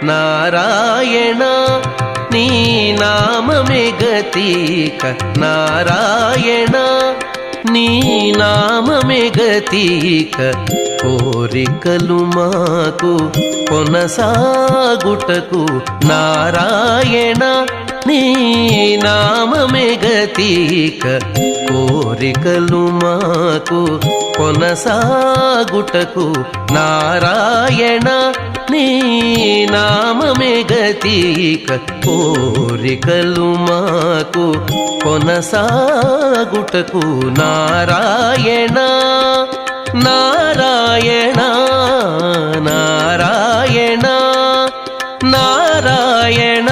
నారాయణ నీ నామమే గతిక నారాయణ నీ నామమే గతిక కోరికలు మాకు కొనసాగుటకు నారాయణ నీ నామమే గతిక కోరికలు మాకు కొనసాగుటకు నారాయణ నీ నామమే గతిక కోరికలు మాకు కొనసాగుటకు నారాయణ నారాయణ నారాయణ నారాయణ